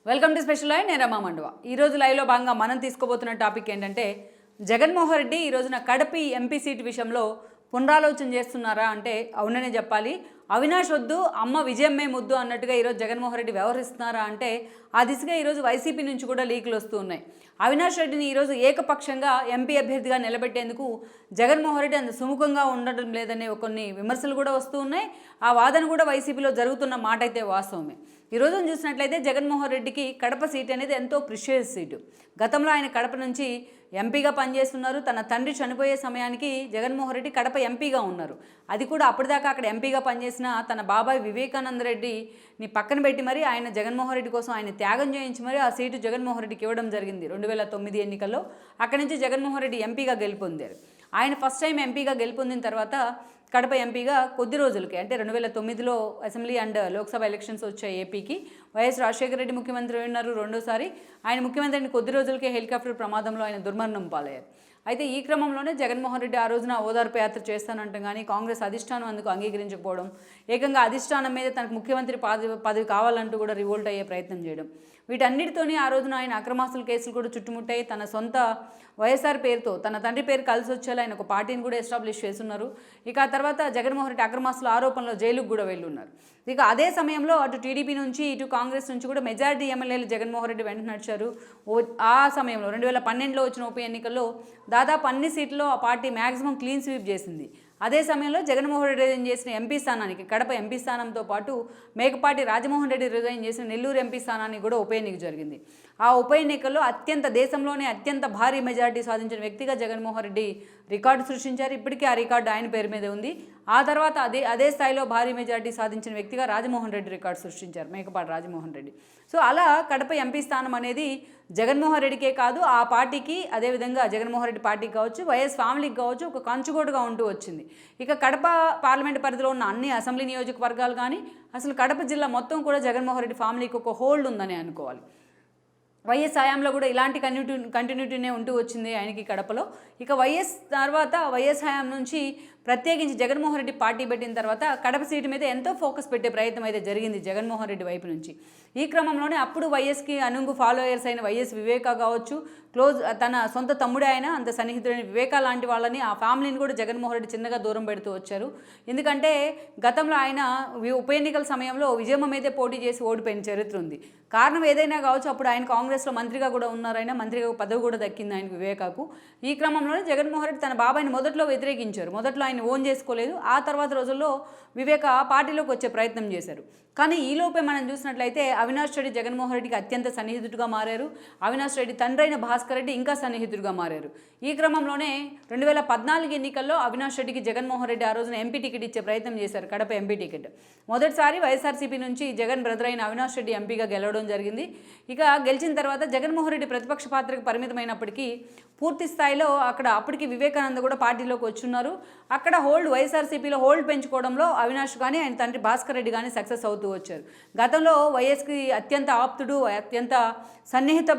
Welcome to special live. నేను రమా మండువ. ఈరోజు లైవ్లో భాగంగా మనం తీసుకోబోతున్న టాపిక్ ఏంటంటే, జగన్మోహన్ రెడ్డి ఈ రోజున కడప ఎంపీ సీటు విషయంలో పునరాలోచన చేస్తున్నారా అంటే అవుననే చెప్పాలి. అవినాష్ వద్దు, అమ్మ విజయమ్మే ముద్దు అన్నట్టుగా ఈరోజు జగన్మోహన్ రెడ్డి వ్యవహరిస్తున్నారా అంటే ఆ దిశగా ఈరోజు వైసీపీ నుంచి కూడా లీకులు వస్తూ ఉన్నాయి. అవినాష్ రెడ్డిని ఈరోజు ఏకపక్షంగా ఎంపీ అభ్యర్థిగా నిలబెట్టేందుకు జగన్మోహన్ రెడ్డి అంత సుముఖంగా ఉండటం లేదనే కొన్ని విమర్శలు కూడా వస్తూ ఉన్నాయి. ఆ వాదన కూడా వైసీపీలో జరుగుతున్న మాట అయితే వాస్తవమే. ఈరోజు చూసినట్లయితే జగన్మోహన్ రెడ్డికి కడప సీట్ అనేది ఎంతో ప్రిషియస్ సీటు. గతంలో ఆయన కడప నుంచి ఎంపీగా పనిచేస్తున్నారు. తన తండ్రి చనిపోయే సమయానికి జగన్మోహన్ రెడ్డి కడప ఎంపీగా ఉన్నారు. అది కూడా అప్పటిదాకా అక్కడ ఎంపీగా పనిచేసిన తన బాబాయ్ వివేకానంద రెడ్డిని పక్కన పెట్టి మరి ఆయన జగన్మోహన్ రెడ్డి కోసం ఆయన త్యాగం చేయించి మరి ఆ సీటు జగన్మోహన్ రెడ్డికి ఇవ్వడం జరిగింది 2009 ఎన్నికల్లో. అక్కడి నుంచి జగన్మోహన్ రెడ్డి ఎంపీగా గెలుపొందారు. ఆయన ఫస్ట్ టైం ఎంపీగా గెలుపొందిన తర్వాత కడప ఎంపీగా కొద్ది రోజులకి అంటే 2009లో అసెంబ్లీ అండ్ లోక్సభ ఎలక్షన్స్ వచ్చాయి ఏపీకి. వైఎస్ రాజశేఖర రెడ్డి ముఖ్యమంత్రి ఉన్నారు రెండోసారి. ఆయన ముఖ్యమంత్రిని కొద్ది రోజులకే హెలికాప్టర్ ప్రమాదంలో ఆయన దుర్మరణం పాలయ్యారు. అయితే ఈ క్రమంలోనే జగన్మోహన్ రెడ్డి ఆ రోజున ఓదార్పు యాత్ర చేస్తానంటాం కానీ కాంగ్రెస్ అధిష్టానం అందుకు అంగీకరించకపోవడం, ఏకంగా అధిష్టానం మీద తనకు ముఖ్యమంత్రి పదవి కావాలంటూ కూడా రివోల్ట్ అయ్యే ప్రయత్నం చేయడం, వీటన్నిటితోనే ఆ రోజున ఆయన అక్రమాస్తుల కేసులు కూడా చుట్టుముట్టాయి. తన సొంత వైఎస్ఆర్ పేరుతో తన తండ్రి పేరు కలిసి వచ్చేలా ఆయన ఒక పార్టీని కూడా ఎస్టాబ్లిష్ చేస్తున్నారు. ఇక ఆ తర్వాత జగన్మోహన్ రెడ్డి అక్రమాస్తుల ఆరోపణలో జైలుకు కూడా వెళ్ళున్నారు. ఇక అదే సమయంలో అటు టీడీపీ నుంచి ఇటు కాంగ్రెస్ నుంచి కూడా మెజారిటీ ఎమ్మెల్యేలు జగన్మోహన్ రెడ్డి వెంట నడిచారు. ఆ సమయంలో 2012లో వచ్చిన ఉప ఎన్నికల్లో దాదాపు అన్ని సీట్లలో ఆ పార్టీ మ్యాక్సిమం క్లీన్ స్వీప్ చేసింది. అదే సమయంలో జగన్మోహన్ రెడ్డి రిజైన్ చేసిన ఎంపీ స్థానానికి కడప ఎంపీ స్థానంతో పాటు మేకపాటి రాజమోహన్ రెడ్డి రిజైన్ చేసిన నెల్లూరు ఎంపీ స్థానానికి కూడా ఉప ఎన్నిక జరిగింది. ఆ ఉప ఎన్నికల్లో దేశంలోనే అత్యంత భారీ మెజారిటీ సాధించిన వ్యక్తిగా జగన్మోహన్ రెడ్డి రికార్డు సృష్టించారు. ఇప్పటికీ ఆ రికార్డు ఆయన పేరు మీదే ఉంది. ఆ తర్వాత అదే స్థాయిలో భారీ మెజారిటీ సాధించిన వ్యక్తిగా రాజమోహన్ రెడ్డి రికార్డు సృష్టించారు, మేకపాటి రాజమోహన్ రెడ్డి. సో అలా కడప ఎంపీ స్థానం అనేది జగన్మోహన్ రెడ్డికే కాదు ఆ పార్టీకి, అదేవిధంగా జగన్మోహన్ రెడ్డి పార్టీకి కావచ్చు, వైఎస్ ఫ్యామిలీకి కావచ్చు ఒక కంచుకోటుగా ఉంటూ వచ్చింది. ఇక కడప పార్లమెంట్ పరిధిలో ఉన్న అన్ని అసెంబ్లీ నియోజకవర్గాలు కానీ అసలు కడప జిల్లా మొత్తం కూడా జగన్మోహన్ రెడ్డి ఫ్యామిలీకి ఒక హోల్డ్ ఉందని అనుకోవాలి. వైఎస్ హయాంలో కూడా ఇలాంటి కంటిన్యూటీనే ఉంటూ వచ్చింది ఆయనకి కడపలో. ఇక వైఎస్ తర్వాత వైఎస్ హయాం నుంచి ప్రత్యేకించి జగన్మోహన్ రెడ్డి పార్టీ పెట్టిన తర్వాత కడప సీటు మీద ఎంతో ఫోకస్ పెట్టే ప్రయత్నం అయితే జరిగింది జగన్మోహన్ రెడ్డి వైపు నుంచి. ఈ క్రమంలోనే అప్పుడు వైఎస్కి అనుంగు ఫాలోయర్స్ అయిన వైఎస్ వివేకా కావచ్చు, తన సొంత తమ్ముడే ఆయన అంత సన్నిహితుడైన వివేకా లాంటి వాళ్ళని ఆ ఫ్యామిలీని కూడా జగన్మోహన్ రెడ్డి చిన్నగా దూరం పెడుతూ వచ్చారు. ఎందుకంటే గతంలో ఆయన ఉప ఎన్నికల సమయంలో విజయమ్మ మీదే పోటీ చేసి ఓడిపోయిన చరిత్ర ఉంది. కారణం ఏదైనా కావచ్చు, అప్పుడు ఆయన కాంగ్రెస్లో మంత్రిగా కూడా ఉన్నారైనా మంత్రిగా పదవి కూడా దక్కింది ఆయనకు వివేకాకు. ఈ క్రమంలోనే జగన్మోహన్ రెడ్డి తన బాబాయిని మొదట్లో వ్యతిరేకించారు. మొదట్లో ఆయన ఓన్ చేసుకోలేదు. ఆ తర్వాత రోజుల్లో వివేక పార్టీలోకి వచ్చే ప్రయత్నం చేశారు. కానీ ఈలోపే మనం చూసినట్లయితే అవినాష్ రెడ్డి జగన్మోహన్ రెడ్డికి అత్యంత సన్నిహితుడిగా మారారు. అవినాష్ రెడ్డి తండ్రి అయిన భాస్కర్ రెడ్డి ఇంకా సన్నిహితుడిగా మారారు. ఈ క్రమంలోనే 2014 ఎన్నికల్లో అవినాష్ రెడ్డికి జగన్మోహన్ రెడ్డి ఆ రోజున ఎంపీ టికెట్ ఇచ్చే ప్రయత్నం చేశారు, కడప ఎంపీ టికెట్. మొదటిసారి వైఎస్ఆర్సీపీ నుంచి జగన్ బ్రదర్ అయిన అవినాష్ రెడ్డి ఎంపీగా గెలవడం జరిగింది. ఇక గెలిచిన తర్వాత జగన్మోహన్ రెడ్డి ప్రతిపక్ష పాత్రకు పరిమితమైనప్పటికీ పూర్తి స్థాయిలో అప్పటికి వివేకానంద కూడా పార్టీలోకి వచ్చున్నారు. అక్కడ వైఎస్ఆర్సీపీలో హోల్డ్ పెంచుకోవడంలో అవినాష్ కానీ ఆయన తండ్రి భాస్కర్ రెడ్డి కానీ సక్సెస్ అవుతూ వచ్చారు. గతంలో వైఎస్కి అత్యంత ఆప్తుడు, అత్యంత సన్నిహిత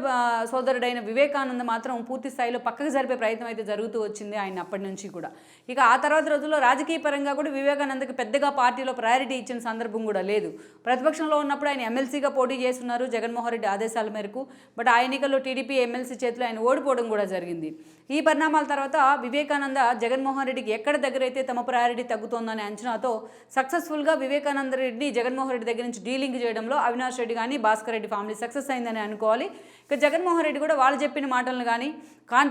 సోదరుడైన వివేకానంద మాత్రం పూర్తి స్థాయిలో పక్కకు జరిపే ప్రయత్నం అయితే జరుగుతూ వచ్చింది ఆయన అప్పటి నుంచి కూడా. ఇక ఆ తర్వాత రోజుల్లో రాజకీయ పరంగా కూడా వివేకానందకి పెద్దగా పార్టీలో ప్రయారిటీ ఇచ్చిన సందర్భం కూడా లేదు. ప్రతిపక్షంలో ఉన్నప్పుడు ఆయన ఎమ్మెల్సీగా పోటీ చేస్తున్నారు జగన్మోహన్ రెడ్డి ఆదేశాల మేరకు. బట్ ఆ ఎన్నికల్లో టీడీపీ ఎమ్మెల్సీ చేతిలో ఆయన ఓడిపోవడం కూడా జరిగింది. ఈ పరిణామాల తర్వాత వివేకానంద జగన్మోహన్ రెడ్డికి ఎక్కడ దగ్గర అయితే తమ ప్రయారిటీ తగ్గుతోందనే అంచనాతో సక్సెస్ఫుల్గా వివేకానంద రెడ్డి జగన్మోహన్ రెడ్డి దగ్గర నుంచి డీలింగ్ చేయడంలో అవినాష్ రెడ్డి కానీ భాస్కర్ రెడ్డి ఫ్యామిలీ సక్సెస్ అయిందని అనుకోవాలి. ఇక జగన్మోహన్ రెడ్డి కూడా వాళ్ళు చెప్పిన మాటలను కానీ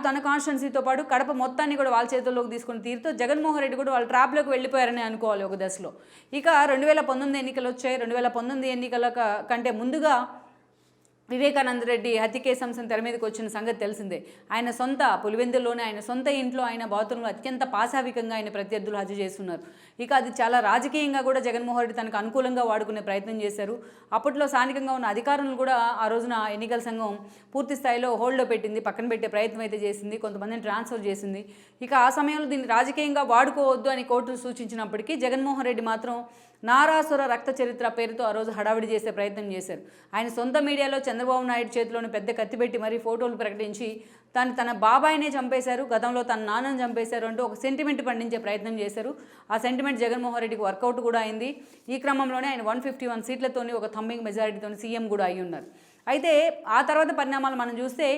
తన కాన్స్టిట్యున్సీతో పాటు కడప మొత్తాన్ని కూడా వాళ్ళ చేతుల్లోకి తీసుకుని తీరుతో జగన్మోహన్ రెడ్డి కూడా వాళ్ళ ట్రాప్లోకి వెళ్ళిపోయారని అనుకోవాలి ఒక దశలో. ఇక 2019 ఎన్నికలు వచ్చాయి. 2019 ఎన్నికల కంటే ముందుగా వివేకానంద రెడ్డి హత్య కేసు అంశం తెర మీదకి వచ్చిన సంగతి తెలిసిందే. ఆయన సొంత పులివెందుల్లోనే ఆయన సొంత ఇంట్లో ఆయన బాత్రూంలో అత్యంత పాశావికంగా ఆయన ప్రత్యర్థులు హత్య చేస్తున్నారు. ఇక అది చాలా రాజకీయంగా కూడా జగన్మోహన్ రెడ్డి తనకు అనుకూలంగా వాడుకునే ప్రయత్నం చేశారు. అప్పట్లో స్థానికంగా ఉన్న అధికారులను కూడా ఆ రోజున ఎన్నికల సంఘం పూర్తి స్థాయిలో హోల్డ్లో పెట్టింది, పక్కన పెట్టే ప్రయత్నం అయితే చేసింది, కొంతమందిని ట్రాన్స్ఫర్ చేసింది. ఇక ఆ సమయంలో దీన్ని రాజకీయంగా వాడుకోవద్దు అని కోర్టులు సూచించినప్పటికీ జగన్మోహన్ రెడ్డి మాత్రం నారాసుర రక్త చరిత్ర పేరుతో ఆ రోజు హడావిడి చేసే ప్రయత్నం చేశారు. ఆయన సొంత మీడియాలో చంద్రబాబు నాయుడు చేతిలోని పెద్ద కత్తిపెట్టి మరీ ఫోటోలు ప్రకటించి తన బాబాయినే చంపేశారు, గతంలో తన నాన్నని చంపేశారు అంటూ ఒక సెంటిమెంట్ పండించే ప్రయత్నం చేశారు. ఆ సెంటిమెంట్ జగన్మోహన్ రెడ్డికి వర్కౌట్ కూడా అయింది. ఈ క్రమంలోనే ఆయన 151 సీట్లతోని ఒక థంబింగ్ మెజారిటీతో సీఎం కూడా అయి ఉన్నారు. అయితే ఆ తర్వాత పరిణామాలు మనం చూస్తే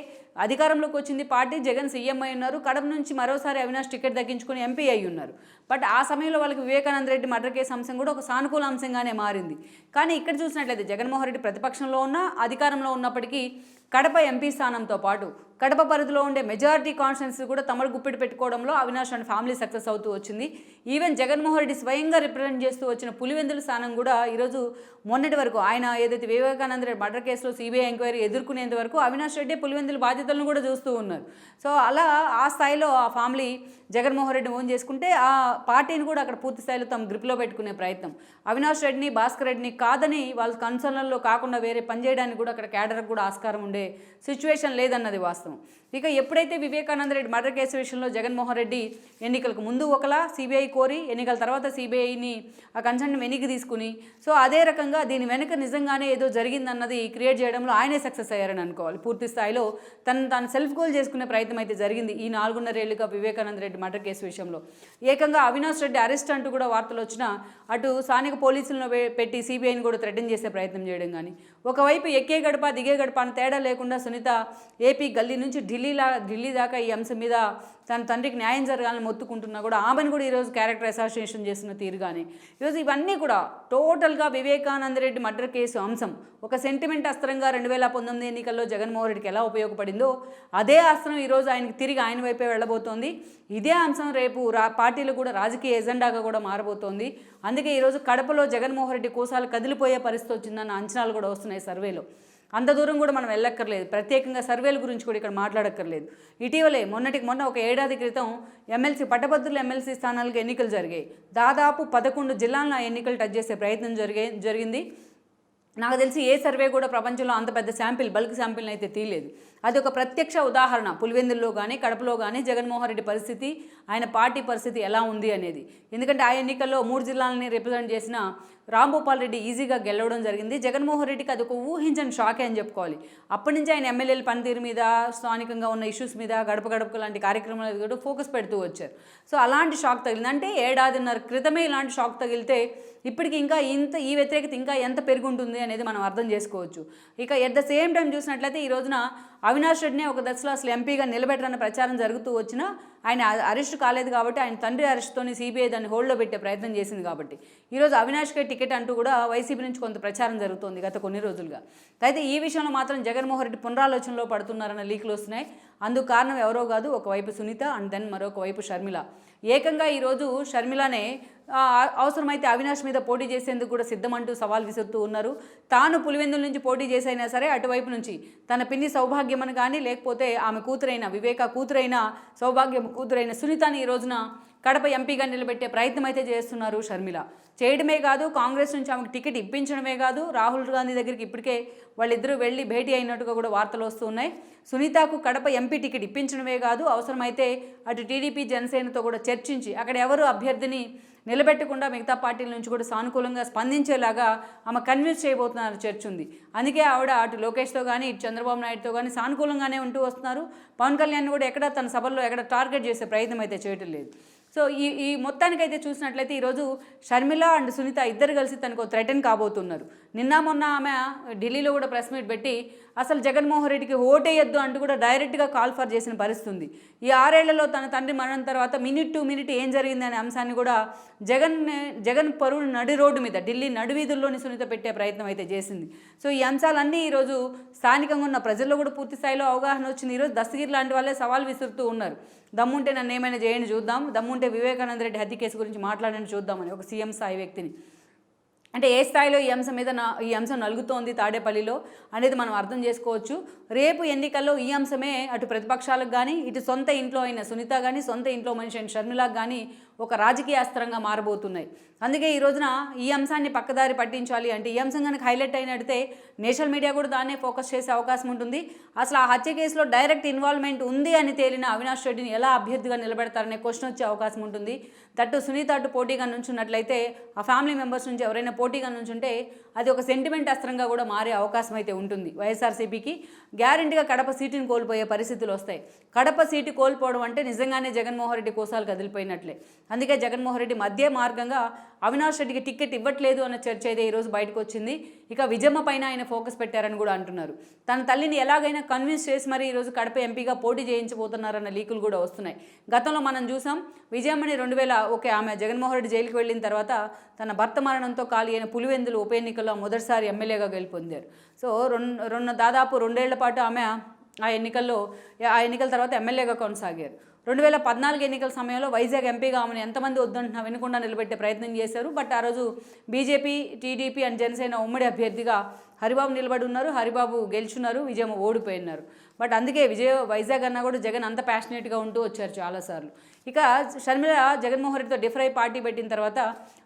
అధికారంలోకి వచ్చింది పార్టీ, జగన్ సీఎం అయి ఉన్నారు. కడప నుంచి మరోసారి అవినాష్ టికెట్ దక్కించుకుని ఎంపీ అయి ఉన్నారు. బట్ ఆ సమయంలో వాళ్ళకి వివేకానంద రెడ్డి మర్డర్ కేసు అంశం కూడా ఒక సానుకూల అంశంగానే మారింది. కానీ ఇక్కడ చూసినట్లయితే జగన్మోహన్ రెడ్డి ప్రతిపక్షంలో ఉన్నా అధికారంలో ఉన్నప్పటికీ కడప ఎంపీ స్థానంతో పాటు కడప పరిధిలో ఉండే మెజారిటీ కాన్స్టిట్యున్సీ కూడా తమడు గుప్పిడి పెట్టుకోవడంలో అవినాష్ అండ్ ఫ్యామిలీ సక్సెస్ అవుతూ వచ్చింది. ఈవెన్ జగన్మోహన్ రెడ్డి స్వయంగా రిప్రజెంట్ చేస్తూ వచ్చిన పులివెందుల స్థానం కూడా ఈరోజు మొన్నటి వరకు ఆయన ఏదైతే వివేకానంద రెడ్డి మర్డర్ కేసులో సిబిఐ ఎంక్వైరీ ఎదుర్కొనేంత వరకు అవినాష్ రెడ్డి పులివెందుల బాధ్యతలను కూడా చూస్తూ ఉన్నారు. సో అలా ఆ స్థాయిలో ఆ ఫ్యామిలీ జగన్మోహన్ రెడ్డిని ఓన్ చేసుకుంటే ఆ పార్టీని కూడా అక్కడ పూర్తి స్థాయిలో తమ గ్రిప్లో పెట్టుకునే ప్రయత్నం. అవినాష్ రెడ్డిని, భాస్కర్ రెడ్డిని కాదని వాళ్ళ కన్సర్న్లలో కాకుండా వేరే పని చేయడానికి కూడా అక్కడ క్యాడర్కి కూడా ఆస్కారం ఉండే సిచ్యువేషన్ లేదన్నది వాస్తవం. ఇక ఎప్పుడైతే వివేకానంద రెడ్డి మర్డర్ కేసు విషయంలో జగన్మోహన్ రెడ్డి ఎన్నికలకు ముందు ఒకలా సిబిఐ కోరి ఎన్నికల తర్వాత సిబిఐని ఆ కన్సర్న్ వెనక్కి తీసుకుని సో అదే రకంగా దీని వెనుక నిజంగానే ఏదో జరిగిందన్నది క్రియేట్ చేయడంలో ఆయనే సక్సెస్ అయ్యారని అనుకోవాలి. పూర్తి స్థాయిలో తాను సెల్ఫ్ గోల్ చేసుకునే ప్రయత్నం అయితే జరిగింది ఈ 4.5 ఏళ్లుగా వివేకానంద రెడ్డి మర్డర్ కేసు విషయంలో. ఏకంగా అవినాష్ రెడ్డి అరెస్ట్ అంటూ కూడా వార్తలు వచ్చినా అటు స్థానిక పోలీసులను పెట్టి సిబిఐని కూడా థ్రెటన్ చేసే ప్రయత్నం చేయడం కానీ, ఒకవైపు ఎక్కే గడప దిగే గడప అని తేడా లేకుండా సునీత ఏపీ గల్లీ నుంచి ఢిల్లీ దాకా ఈ అంశం మీద తన తండ్రికి న్యాయం జరగాలని మొత్తుకుంటున్నా కూడా ఆమెను కూడా ఈరోజు క్యారెక్టర్ అసాసినేషన్ చేసిన తీరు కానీ ఈరోజు ఇవన్నీ కూడా టోటల్గా వివేకానంద రెడ్డి మర్డర్ కేసు అంశం ఒక సెంటిమెంట్ అస్త్రంగా 2019 ఎన్నికల్లో జగన్మోహన్ రెడ్డికి ఎలా ఉపయోగపడిందో అదే అస్త్రం ఈరోజు ఆయనకి తిరిగి ఆయన వైపే వెళ్ళబోతోంది. ఇదే అంశం రేపు పార్టీలు కూడా రాజకీయ ఎజెండాగా కూడా మారబోతోంది. అందుకే ఈరోజు కడపలో జగన్మోహన్ రెడ్డి కోసాలు కదిలిపోయే పరిస్థితి వచ్చిందన్న అంచనాలు కూడా వస్తున్నాయి సర్వేలో. అంత దూరం కూడా మనం వెళ్ళక్కర్లేదు, ప్రత్యేకంగా సర్వేల గురించి కూడా ఇక్కడ మాట్లాడక్కర్లేదు. ఇటీవలే మొన్న ఒక ఏడాది క్రితం ఎమ్మెల్సీ పట్టభద్రుల ఎమ్మెల్సీ స్థానాలకు ఎన్నికలు జరిగాయి. దాదాపు 11 జిల్లాలను ఆ ఎన్నికలు టచ్ చేసే ప్రయత్నం జరిగింది. నాకు తెలిసి ఏ సర్వే కూడా ప్రపంచంలో అంత పెద్ద బల్క్ శాంపిల్ని అయితే తీయలేదు. అది ఒక ప్రత్యక్ష ఉదాహరణ పులివెందుల్లో కానీ కడపలో కానీ జగన్మోహన్ రెడ్డి పరిస్థితి, ఆయన పార్టీ పరిస్థితి ఎలా ఉంది అనేది. ఎందుకంటే ఆ ఎన్నికల్లో 3 జిల్లాలని రిప్రజెంట్ చేసిన రాంభూపాల్ రెడ్డి ఈజీగా గెలవడం జరిగింది. జగన్మోహన్ రెడ్డికి అది ఒక ఊహించని షాకే అని చెప్పుకోవాలి. అప్పటి నుంచి ఆయన ఎమ్మెల్యేల పనితీరు మీద, స్థానికంగా ఉన్న ఇష్యూస్ మీద, గడప లాంటి కార్యక్రమాల కూడా ఫోకస్ పెడుతూ వచ్చారు. సో అలాంటి షాక్ తగిలింది. అంటే 1.5 క్రితమే ఇలాంటి షాక్ తగిలితే ఇప్పటికి ఇంకా ఈ వ్యతిరేకత ఇంకా ఎంత పెరుగుంటుంది అనేది మనం అర్థం చేసుకోవచ్చు. ఇక ఎట్ ద సేమ్ టైం చూసినట్లయితే ఈ రోజున అవినాష్ రెడ్డిని ఒక దశలో అసలు ఎంపీగా నిలబెట్టరన్న ప్రచారం జరుగుతూ వచ్చినా ఆయన అరెస్ట్ కాలేదు కాబట్టి, ఆయన తండ్రి అరెస్ట్తోని సిబిఐ దాన్ని హోల్డ్లో పెట్టే ప్రయత్నం చేసింది కాబట్టి ఈరోజు అవినాష్కే టికెట్ అంటూ కూడా వైసీపీ నుంచి కొంత ప్రచారం జరుగుతోంది గత కొన్ని రోజులుగా. అయితే ఈ విషయంలో మాత్రం జగన్మోహన్ రెడ్డి పునరాలోచనలో పడుతున్నారన్న లీకులు వస్తున్నాయి. అందుకు కారణం ఎవరో కాదు, ఒకవైపు సునీత అండ్ దెన్ మరొక వైపు షర్మిల. ఏకంగా ఈరోజు షర్మిలనే అవసరమైతే అవినాష్ మీద పోటీ చేసేందుకు కూడా సిద్ధమంటూ సవాల్ విసురుతూ ఉన్నారు. తాను పులివెందుల నుంచి పోటీ చేసైనా సరే అటువైపు నుంచి తన పిన్ని సౌభాగ్యమని కానీ లేకపోతే ఆమె కూతురైన వివేక కూతురైన సౌభాగ్యం కూతురైన సునీతని ఈ రోజున కడప ఎంపీగా నిలబెట్టే ప్రయత్నం అయితే చేస్తున్నారు షర్మిల. చేయడమే కాదు, కాంగ్రెస్ నుంచి ఆమెకు టికెట్ ఇప్పించడమే కాదు, రాహుల్ గాంధీ దగ్గరికి ఇప్పటికే వాళ్ళిద్దరూ వెళ్ళి భేటీ అయినట్టుగా కూడా వార్తలు వస్తూ ఉన్నాయి. సునీతకు కడప ఎంపీ టికెట్ ఇప్పించడమే కాదు, అవసరమైతే అటు టీడీపీ జనసేనతో కూడా చర్చించి అక్కడ ఎవరు అభ్యర్థిని నిలబెట్టకుండా మిగతా పార్టీల నుంచి కూడా సానుకూలంగా స్పందించేలాగా ఆమె కన్విన్స్ చేయబోతున్నారు చర్చ ఉంది. అందుకే ఆవిడ అటు లోకేష్తో కానీ ఇటు చంద్రబాబు నాయుడుతో కానీ సానుకూలంగానే ఉంటూ వస్తున్నారు. పవన్ కళ్యాణ్ కూడా ఎక్కడ తన సభల్లో ఎక్కడ టార్గెట్ చేసే ప్రయత్నం అయితే చేయటం లేదు. సో ఈ మొత్తానికైతే చూసినట్లయితే ఈరోజు షర్మిల అండ్ సునీత ఇద్దరు కలిసి తనకు థ్రెటన్ కాబోతున్నారు. నిన్న మొన్న ఆమె ఢిల్లీలో కూడా ప్రెస్ మీట్ పెట్టి అసలు జగన్మోహన్ రెడ్డికి ఓటేయొద్దు అంటూ కూడా డైరెక్ట్గా కాల్ ఫర్ చేసిన పరిస్థితి ఉంది. ఈ 6 ఏళ్లలో తన తండ్రి మరణం తర్వాత మినిట్ టు మినిట్ ఏం జరిగింది అనే అంశాన్ని కూడా జగన్ పరువులు నడి రోడ్డు మీద ఢిల్లీ నడివీధుల్లోని సునీత పెట్టే ప్రయత్నం అయితే చేసింది. సో ఈ అంశాలన్నీ ఈరోజు స్థానికంగా ఉన్న ప్రజల్లో కూడా పూర్తి స్థాయిలో అవగాహన వచ్చింది. ఈరోజు దస్తగిరి లాంటి వాళ్ళే సవాల్ విసురుతూ ఉన్నారు. దమ్ముంటే నన్ను ఏమైనా చేయండి చూద్దాం, దమ్ముంటే వివేకానంద రెడ్డి హత్య కేసు గురించి మాట్లాడండి చూద్దామని ఒక సీఎం స్థాయి వ్యక్తిని. అంటే ఏ స్థాయిలో ఈ అంశం నలుగుతోంది తాడేపల్లిలో అనేది మనం అర్థం చేసుకోవచ్చు. రేపు ఎన్నికల్లో ఈ అంశమే అటు ప్రతిపక్షాలకు కానీ ఇటు సొంత ఇంట్లో అయిన సునీత కానీ సొంత ఇంట్లో మనిషి అయిన షర్మిలకు కానీ ఒక రాజకీయ అస్త్రంగా మారబోతున్నాయి. అందుకే ఈ రోజున ఈ అంశాన్ని పక్కదారి పట్టించాలి అంటే ఈ అంశం కనుక హైలైట్ అయినట్టే నేషనల్ మీడియా కూడా దాన్నే ఫోకస్ చేసే అవకాశం ఉంటుంది. అసలు ఆ హత్య కేసులో డైరెక్ట్ ఇన్వాల్వ్మెంట్ ఉంది అని తేలిన అవినాష్ రెడ్డిని ఎలా అభ్యర్థిగా నిలబెడతారనే క్వశ్చన్ వచ్చే అవకాశం ఉంటుంది. తట్టు సునీత అటు పోటీగా నుంచున్నట్లయితే ఆ ఫ్యామిలీ మెంబర్స్ నుంచి ఎవరైనా పోటీగా నుంచుంటే అది ఒక సెంటిమెంట్ అస్త్రంగా కూడా మారే అవకాశం అయితే ఉంటుంది. వైఎస్ఆర్సీపీకి గ్యారెంటీగా కడప సీటుని కోల్పోయే పరిస్థితులు వస్తాయి. కడప సీటు కోల్పోవడం అంటే నిజంగానే జగన్మోహన్ రెడ్డి కోసాలు కదిలిపోయినట్లే. అందుకే జగన్మోహన్ రెడ్డి మధ్య మార్గంగా అవినాష్ రెడ్డికి టికెట్ ఇవ్వట్లేదు అన్న చర్చ అయితే ఈరోజు బయటకు వచ్చింది. ఇక విజయమ్మ పైన ఆయన ఫోకస్ పెట్టారని కూడా అంటున్నారు. తన తల్లిని ఎలాగైనా కన్విన్స్ చేసి మరి ఈరోజు కడప ఎంపీగా పోటీ చేయించబోతున్నారన్న లీకులు కూడా వస్తున్నాయి. గతంలో మనం చూసాం విజయమ్మని 2000 ఆమె జగన్మోహన్ రెడ్డి జైలుకి వెళ్ళిన తర్వాత తన భర్త మరణంతో ఖాళీ అయిన పులివెందులు ఉప ఎన్నికల్లో మొదటిసారి ఎమ్మెల్యేగా గెలుపొందారు. సో దాదాపు 2 ఏళ్ల పాటు ఆమె ఆ ఎన్నికల తర్వాత ఎమ్మెల్యేగా కొనసాగారు. 2014 ఎన్నికల సమయంలో వైజాగ్ ఎంపీగా ఆమెను ఎంతమంది వద్దంటున్నా వినకుండా నిలబెట్టే ప్రయత్నం చేశారు. బట్ ఆ రోజు బీజేపీ, టీడీపీ అండ్ జనసేన ఉమ్మడి అభ్యర్థిగా హరిబాబు నిలబడి ఉన్నారు. హరిబాబు గెలుచున్నారు, విజయమ్మ ఓడిపోయినారు. బట్ అందుకే వైజాగ్ అన్నా కూడా జగన్ అంత ప్యాషనేట్గా ఉంటూ వచ్చారు చాలాసార్లు. ఇక షర్మిల జగన్మోహన్ రెడ్డితో డిఫర్ అయి పార్టీ పెట్టిన తర్వాత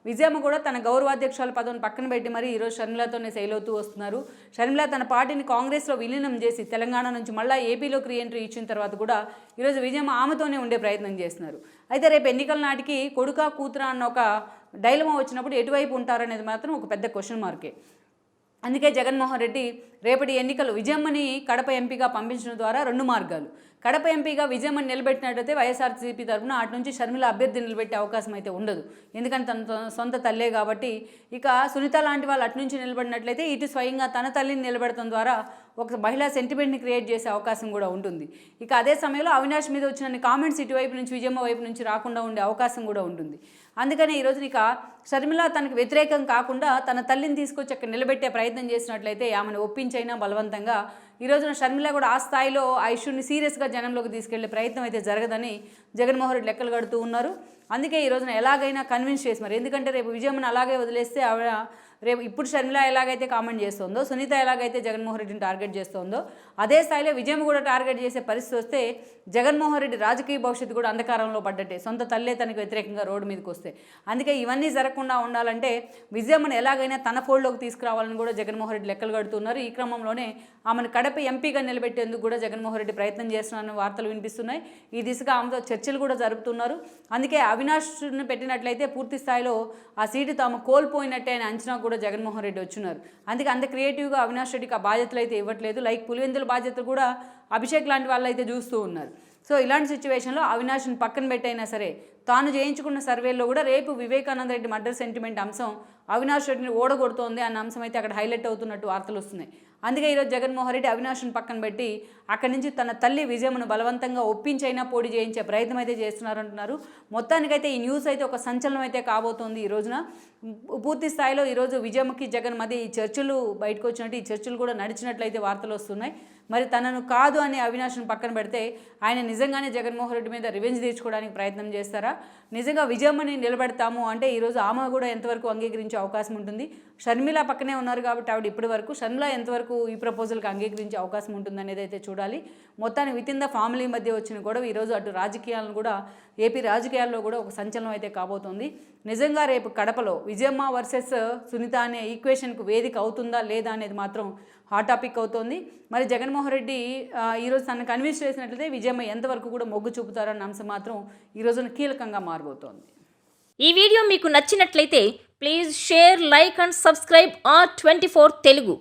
విజయమ్మ కూడా తన గౌరవాధ్యక్షుల పదవిని పక్కన పెట్టి మరి ఈరోజు షర్మిలతోనే సెయిల్ అవుతూ వస్తున్నారు. షర్మిల తన పార్టీని కాంగ్రెస్లో విలీనం చేసి తెలంగాణ నుంచి మళ్ళీ ఏపీలోకి రీఎంట్రీ ఇచ్చిన తర్వాత కూడా ఈరోజు విజయమ్మ ఆమెతోనే ఉండే ప్రయత్నం చేస్తున్నారు. అయితే రేపు ఎన్నికల నాటికి కొడుకా కూతురా అన్న ఒక డైలమా వచ్చినప్పుడు ఎటువైపు ఉంటారనేది మాత్రం ఒక పెద్ద క్వశ్చన్ మార్కే. అందుకే జగన్మోహన్ రెడ్డి రేపటి ఎన్నికలు విజయమ్మని కడప ఎంపీగా పంపించడం ద్వారా 2 మార్గాలు. కడప ఎంపీగా విజయమ్మని నిలబెట్టినట్టయితే వైఎస్ఆర్సీపీ తరఫున అటు నుంచి షర్మిల అభ్యర్థి నిలబెట్టే అవకాశం అయితే ఉండదు. ఎందుకంటే తన సొంత తల్లే కాబట్టి. ఇక సునీత లాంటి వాళ్ళు అటు నుంచి నిలబడినట్లయితే ఇటు స్వయంగా తన తల్లిని నిలబెడటం ద్వారా ఒక మహిళా సెంటిమెంట్ని క్రియేట్ చేసే అవకాశం కూడా ఉంటుంది. ఇక అదే సమయంలో అవినాష్ మీద వచ్చిన కామెంట్స్ ఇటువైపు నుంచి విజయమ్మ వైపు నుంచి రాకుండా ఉండే అవకాశం కూడా ఉంటుంది. అందుకనే ఈరోజు ఇక షర్మిల తనకు వ్యతిరేకం కాకుండా తన తల్లిని తీసుకొచ్చి అక్కడ నిలబెట్టే ప్రయత్నం చేసినట్లయితే ఆమెను ఒప్పించైనా బలవంతంగా ఈరోజున షర్మిల కూడా ఆ స్థాయిలో ఆ ఇష్యూని సీరియస్గా జనంలోకి తీసుకెళ్లే ప్రయత్నం అయితే జరగదని జగన్మోహన్ రెడ్డి లెక్కలు కడుతూ ఉన్నారు. అందుకే ఈ రోజున ఎలాగైనా కన్విన్స్ చేసి మరి ఎందుకంటే రేపు విజయమ్మని అలాగే వదిలేస్తే ఆవిడ రేపు ఇప్పుడు షర్మిల ఎలాగైతే కామెంట్ చేస్తుందో, సునీత ఎలాగైతే జగన్మోహన్ రెడ్డిని టార్గెట్ చేస్తుందో అదే స్థాయిలో విజయమ్మ కూడా టార్గెట్ చేసే పరిస్థితి వస్తే జగన్మోహన్ రెడ్డి రాజకీయ భవిష్యత్తు కూడా అంధకారంలో పడ్డట్టే, సొంత తల్లే తనకు వ్యతిరేకంగా రోడ్డు మీదకి వస్తే. అందుకే ఇవన్నీ జరగకుండా ఉండాలంటే విజయమ్మను ఎలాగైనా తన ఫోల్డ్లోకి తీసుకురావాలని కూడా జగన్మోహన్ రెడ్డి లెక్కలు కడుతున్నారు. ఈ క్రమంలోనే ఆమెను కడప ఎంపీగా నిలబెట్టేందుకు కూడా జగన్మోహన్ రెడ్డి ప్రయత్నం చేస్తున్నారని వార్తలు వినిపిస్తున్నాయి. ఈ దిశగా ఆమెతో చర్చలు కూడా జరుపుతున్నారు. అందుకే అవినాష్ను పెట్టినట్లయితే పూర్తి స్థాయిలో ఆ సీటు తాము కోల్పోయినట్టే అని అంచనా కూడా జగన్మోహన్ రెడ్డి వచ్చున్నారు. అందుకే అంత క్రియేటివ్గా అవినాష్ రెడ్డికి ఆ బాధ్యతలు అయితే ఇవ్వట్లేదు. లైక్ పులివెందుల బాధ్యతలు కూడా అభిషేక్ లాంటి వాళ్ళు అయితే చూస్తూ ఉన్నారు. సో ఇలాంటి సిచ్యువేషన్లో అవినాష్ని పక్కన పెట్టైనా సరే తాను చేయించుకున్న సర్వేల్లో కూడా రేపు వివేకానంద రెడ్డి మర్డర్ సెంటిమెంట్ అంశం అవినాష్ రెడ్డిని ఓడగొడుతోంది అన్న అంశం అయితే అక్కడ హైలైట్ అవుతున్నట్టు వార్తలు వస్తున్నాయి. అందుకే ఈరోజు జగన్మోహన్ రెడ్డి అవినాష్ని పక్కన పెట్టి అక్కడి నుంచి తన తల్లి విజయమ్మను బలవంతంగా ఒప్పించైనా పోటీ చేయించే ప్రయత్నం అయితే చేస్తున్నారంటున్నారు. మొత్తానికైతే ఈ న్యూస్ అయితే ఒక సంచలనం అయితే కాబోతోంది. ఈ రోజున పూర్తి స్థాయిలో ఈరోజు విజయమ్మకి జగన్ మధ్య ఈ చర్చలు బయటకు వచ్చినట్టు ఈ చర్చలు కూడా నడిచినట్లయితే వార్తలు వస్తున్నాయి. మరి తనను కాదు అనే అవినాష్ను పక్కన పెడితే ఆయన నిజంగానే జగన్మోహన్ రెడ్డి మీద రివెంజ్ తీర్చుకోవడానికి ప్రయత్నం చేస్తారా? నిజంగా విజయమ్మని నిలబెడతాము అంటే ఈరోజు ఆమె కూడా ఎంతవరకు అంగీకరించే అవకాశం ఉంటుంది? షర్మిల పక్కనే ఉన్నారు కాబట్టి ఆవిడ ఇప్పటి వరకు షర్మిల ఎంతవరకు ఈ ప్రపోజల్కి అంగీకరించే అవకాశం ఉంటుంది అనేది అయితే చూడాలి. మొత్తాన్ని విత్ ఇన్ ద ఫ్యామిలీ మధ్య వచ్చిన గొడవ ఈరోజు అటు రాజకీయాలను కూడా ఏపీ రాజకీయాల్లో కూడా ఒక సంచలనం అయితే కాబోతోంది. నిజంగా రేపు కడపలో విజయమ్మ వర్సెస్ సునీత అనే ఈక్వేషన్కు వేదిక అవుతుందా లేదా అనేది మాత్రం హాట్ టాపిక్ అవుతోంది. మరి జగన్మోహన్ రెడ్డి ఈరోజు తనను కన్విన్స్ చేసినట్లయితే విజయమ్మ ఎంతవరకు కూడా మొగ్గు చూపుతారన్న అంశం మాత్రం ఈ రోజున కీలకంగా మారబోతోంది. ఈ వీడియో మీకు నచ్చినట్లయితే please share, like and subscribe R24 Telugu.